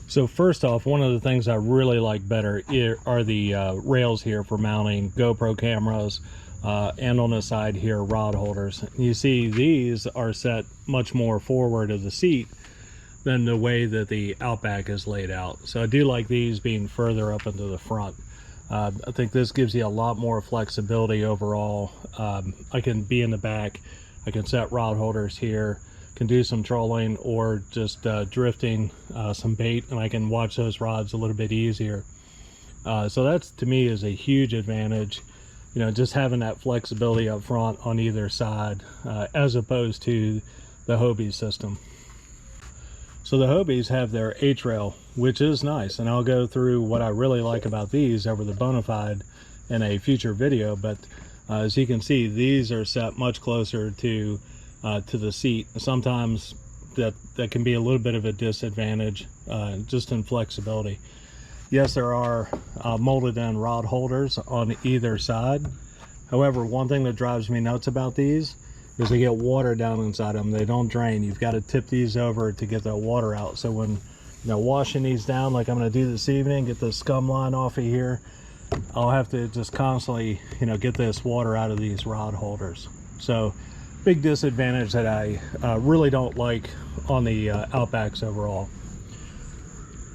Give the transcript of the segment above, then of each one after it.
So first off, one of the things I really like better are the rails here for mounting GoPro cameras, and on the side here, rod holders. You see these are set much more forward of the seat than the way that the Outback is laid out. So I do like these being further up into the front. I think this gives you a lot more flexibility overall. I can be in the back, I can set rod holders here, can do some trolling or just drifting some bait, and I can watch those rods a little bit easier. So that's, to me, is a huge advantage, you know, just having that flexibility up front on either side, as opposed to the Hobie system. So the Hobies have their H-rail, which is nice, and I'll go through what I really like about these over the Bonafide in a future video. But as you can see, these are set much closer to the seat. Sometimes that can be a little bit of a disadvantage, just in flexibility. Yes, there are molded in rod holders on either side. However, one thing that drives me nuts about these is they get water down inside them. They don't drain. You've got to tip these over to get that water out. So when, you know, washing these down like I'm going to do this evening, get the scum line off of here, I'll have to just constantly, you know, get this water out of these rod holders. So big disadvantage that I really don't like on the Outbacks overall.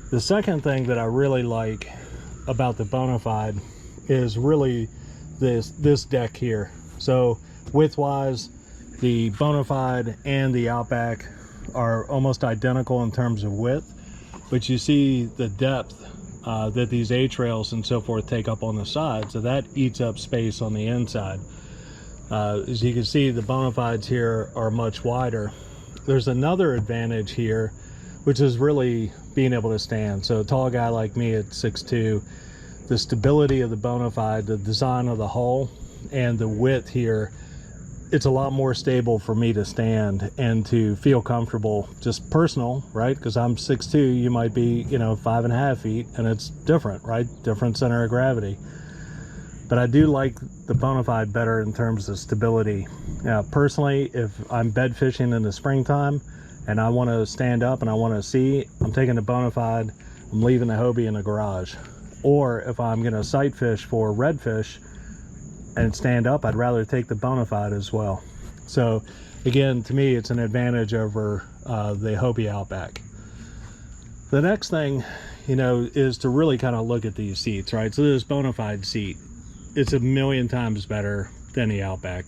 The second thing that I really like about the Bonafide is really this deck here. So width-wise, the Bonafide and the Outback are almost identical in terms of width, but you see the depth that these H-rails and so forth take up on the side, so that eats up space on the inside. As you can see, the Bonafides here are much wider. There's another advantage here, which is really being able to stand. So a tall guy like me at 6'2", the stability of the Bonafide, the design of the hull, and the width here, it's a lot more stable for me to stand and to feel comfortable. Just personal, right? Because I'm 6'2", you might be, you know, 5.5 feet, and it's different, right? Different center of gravity. But I do like the Bonafide better in terms of stability. Now, personally, if I'm bed fishing in the springtime and I want to stand up and I want to see, I'm taking the Bonafide, I'm leaving the Hobie in the garage. Or if I'm going to sight fish for redfish and stand up, I'd rather take the Bonafide as well. So again, to me, it's an advantage over the Hobie Outback. The next thing, you know, is to really kind of look at these seats, right? So this Bonafide seat, it's a million times better than the Outback.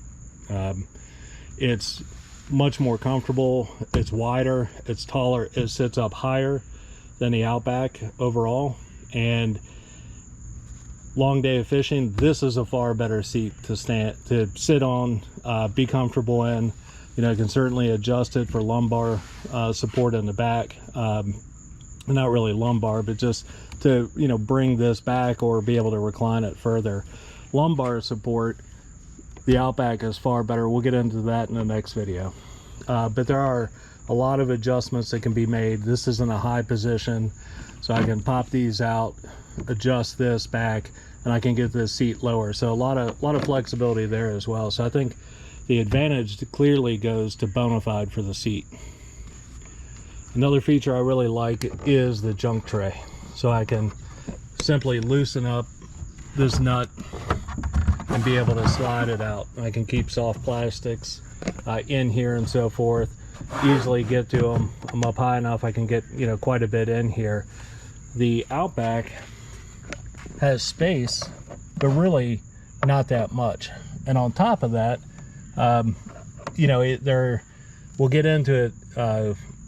It's much more comfortable, it's wider, it's taller, it sits up higher than the Outback overall, and long day of fishing, this is a far better seat to sit on, be comfortable in. You know, you can certainly adjust it for lumbar support in the back. Not really lumbar, but just to, you know, bring this back or be able to recline it further. Lumbar support, the Outback is far better. We'll get into that in the next video. But there are a lot of adjustments that can be made. This is in a high position, so I can pop these out, adjust this back, and I can get this seat lower. So a lot of flexibility there as well. So I think the advantage clearly goes to Bonafide for the seat. Another feature I really like is the junk tray. So I can simply loosen up this nut and be able to slide it out. I can keep soft plastics in here and so forth, easily get to them. I'm up high enough, I can get, you know, quite a bit in here. The Outback has space, but really not that much. And on top of that, you know, we'll get into it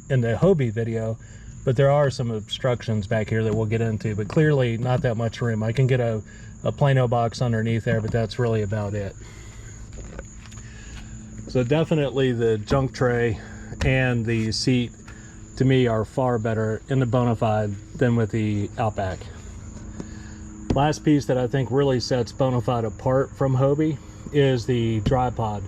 in the Hobie video, but there are some obstructions back here that we'll get into, but clearly not that much room. I can get a Plano box underneath there, but that's really about it. So definitely the junk tray and the seat, to me, are far better in the Bonafide than with the Outback. Last piece that I think really sets Bonafide apart from Hobie is the dry pod.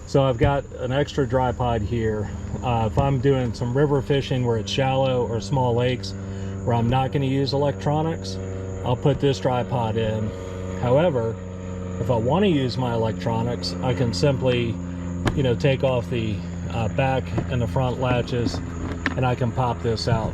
So I've got an extra dry pod here. If I'm doing some river fishing where it's shallow or small lakes where I'm not going to use electronics, I'll put this dry pod in. However, if I want to use my electronics, I can simply, you know, take off the back and the front latches, and I can pop this out.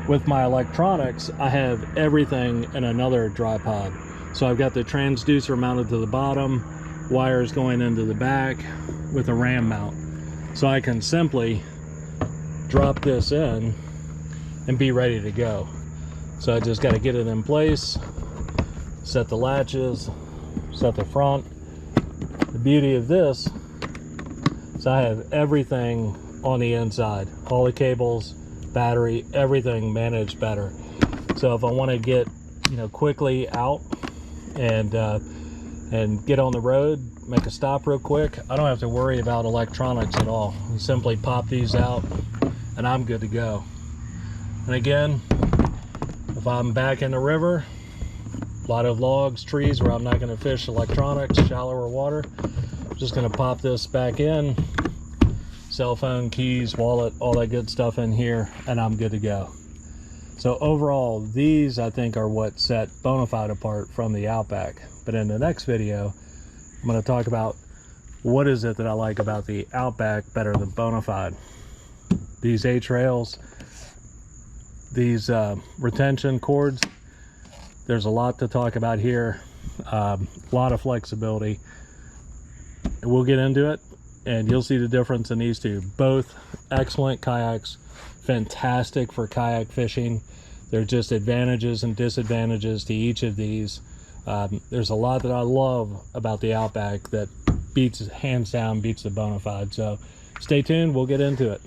With my electronics, I have everything in another dry pod. So I've got the transducer mounted to the bottom, wires going into the back with a RAM mount. So I can simply drop this in and be ready to go. So I just got to get it in place, set the latches, set the front. The beauty of this is I have everything on the inside, all the cables, battery, everything managed better. So if I want to get, you know, quickly out and get on the road, make a stop real quick, I don't have to worry about electronics at all. You simply pop these out and I'm good to go. And again, if I'm back in the river, a lot of logs, trees where I'm not going to fish electronics, shallower water, I'm just going to pop this back in, cell phone, keys, wallet, all that good stuff in here, and I'm good to go. So overall, these I think are what set Bonafide apart from the Outback. But in the next video, I'm going to talk about what is it that I like about the Outback better than Bonafide. These H-rails, these retention cords, there's a lot to talk about here. A lot of flexibility. We'll get into it and you'll see the difference in these two. Both excellent kayaks, fantastic for kayak fishing. There's just advantages and disadvantages to each of these. There's a lot that I love about the Outback that beats, hands down, beats the Bonafide. So stay tuned, we'll get into it.